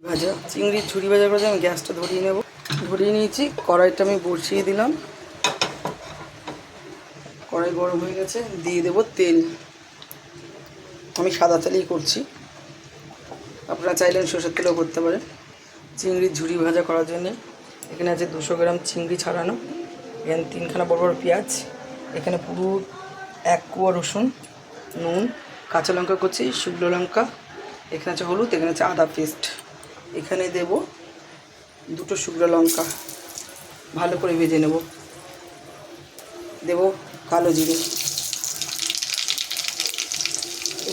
ভাজা চিংড়ির ঝুরি ভাজা করে আমি গ্যাসটা ধরিয়ে নেব। ধরিয়ে নিয়েছি, কড়াইটা আমি বসিয়ে দিলাম। কড়াই গরম হয়ে গেছে, দিয়ে দেবো তেল। আমি সাদা তেলেই করছি, আপনারা চাইলেন সরষের তেলেও করতে পারেন। চিংড়ির ঝুরি ভাজা করার জন্যে এখানে আছে 200 গ্রাম চিংড়ি ছাড়ানো, এখানে 3খানা বড় বড় পেঁয়াজ, এখানে পুরো 1 কোয়া রসুন, নুন, কাঁচা লঙ্কা কুচি, শুকনো লঙ্কা, এখানে আছে হলুদ, এখানে আছে আদা পেস্ট। এখানে দেব 2টো শুকনো লঙ্কা, ভালো করে ভেজে নেব। দেব কালো জিরে,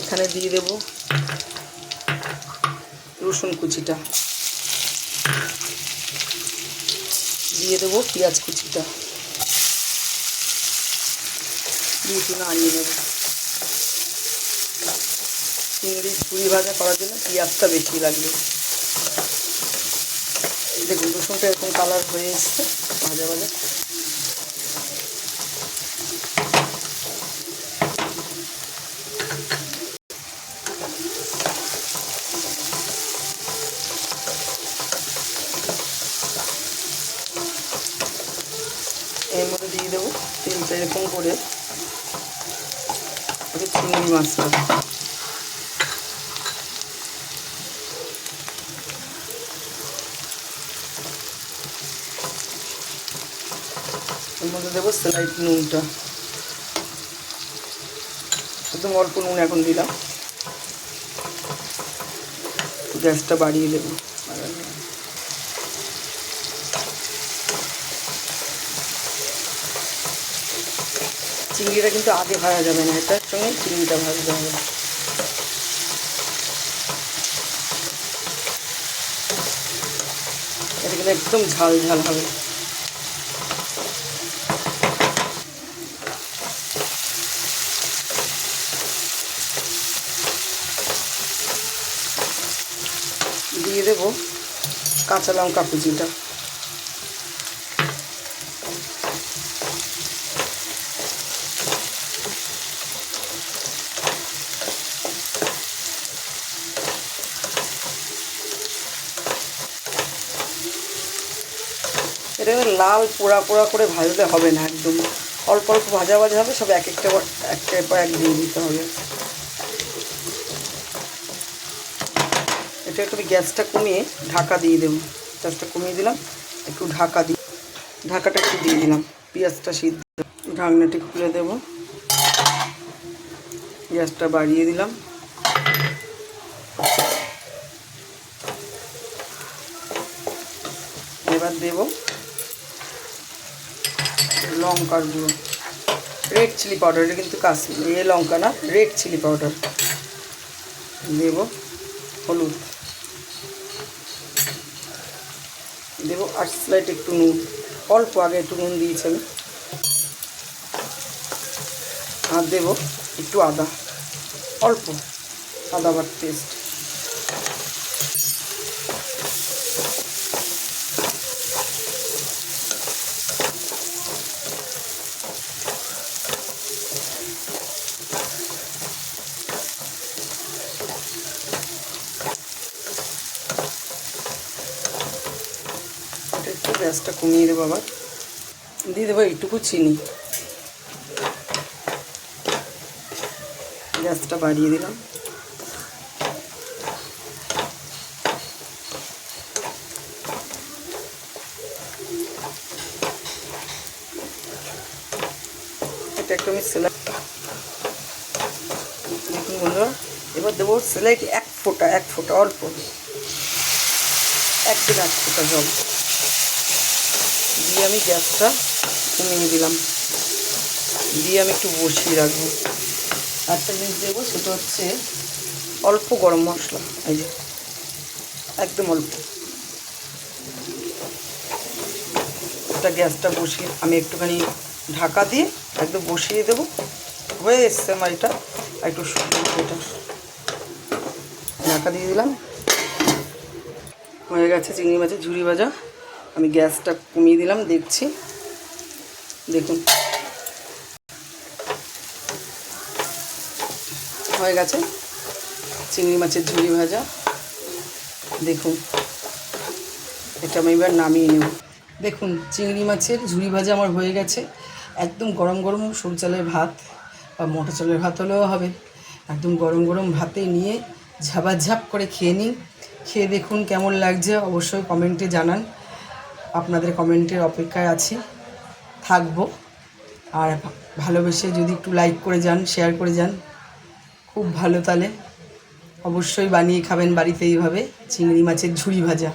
এখানে দিয়ে দেব রসুন কুচিটা, দিয়ে দেবো পেঁয়াজ কুচিটা, দিয়ে একটু নাড়িয়ে নেব। চিংড়ি ঝুরি ভাজা করার জন্য পেঁয়াজটা বেশি লাগবে। দেখুন রসুনটা এরকম কালার হয়ে এসছে ভাজা ভাজা। এর মধ্যে দিয়ে দেবো তেলটা এরকম করে চিংড়ি মাছটা, এর মধ্যে দেবো স্লাইড নুনটা, একদম অল্প নুন এখন দিলাম। গ্যাসটা বাড়িয়ে দেবো। চিংড়িটা কিন্তু আগে ভাজা যাবে না, এটার সঙ্গে চিংড়িটা ভাজতে হবে। এটা কিন্তু একদম ঝাল ঝাল হবে। দিয়ে দেবো কাঁচা লঙ্কা কুচিটা, এটা লাল পোড়া পোড়া করে ভাজলে হবে না, একদম অল্প অল্প ভাজা ভাজা হবে, সব এক একটার পর এক দিয়ে দিতে হবে। এটা একটু গ্যাসটা কমিয়ে ঢাকা দিয়ে দেবো। গ্যাসটা কমিয়ে দিলাম, একটু ঢাকা দিয়ে, ঢাকাটা একটু দিয়ে দিলাম, পেঁয়াজটা সিদ্ধ। ঢাকনাটি খুলে দেব, গ্যাসটা বাড়িয়ে দিলাম। এবার দেব লঙ্কার গুঁড়ো, রেড চিলি পাউডার, এটা কিন্তু কাশ্মীরি লঙ্কা না, রেড চিলি পাউডার। দেব হলুদ, দেবো আর স্লাইট একটু নুন, অল্প আগে একটু নুন দিয়েছি আমি। আর দেবো একটু আদা, অল্প আদা বাট পেস্ট। একটু গ্যাসটা কমিয়ে দেবো, আবার দিয়ে দেবো এইটুকু চিনি। গ্যাসটা বাড়িয়ে দিলাম। এটা একটু আমি সেলেক্ট, দেখুন বন্ধুরা, এবার দেবো সেলেক্ট এক ফোঁটা অল্প, একদম 1 ফোঁটা জল দিয়ে আমি গ্যাসটা কমিয়ে দিলাম। দিয়ে আমি একটু বসিয়ে রাখবো। একটা জিনিস দেবো, সেটা হচ্ছে অল্প গরম মশলা, এই যে একদম অল্প। এটা গ্যাসটা বসিয়ে আমি একটুখানি ঢাকা দিয়ে একদম বসিয়ে দেবো। হয়ে এসছে আমার এটা, একটু শুকনো এটা ঢাকা দিয়ে দিলাম। হয়ে গেছে চিংড়ি মাছের ঝুরি ভাজা। আমি গ্যাসটা কমিয়ে দিলাম, দেখছি, দেখুন হয়ে গেছে চিংড়ি মাছের ঝুরি ভাজা। দেখুন, এটা আমি এবার নামিয়ে নেব। দেখুন, চিংড়ি মাছের ঝুরি ভাজা আমার হয়ে গেছে। একদম গরম গরম সরু চালের ভাত বা মোটা চালের ভাত হলেও হবে। একদম গরম গরম ভাতে নিয়ে ঝাপাঝাপ করে খেয়ে নিন। খেয়ে দেখুন কেমন লাগছে, অবশ্যই কমেন্টে জানান। আপনাদের কমেন্টের অপেক্ষায় আছি, থাকবো। আর ভালোবেসে যদি একটু লাইক করে যান, শেয়ার করে যান, খুব ভালো। তাহলে অবশ্যই বানিয়ে খাবেন বাড়িতে এইভাবে চিংড়ি মাছের ঝুরি ভাজা।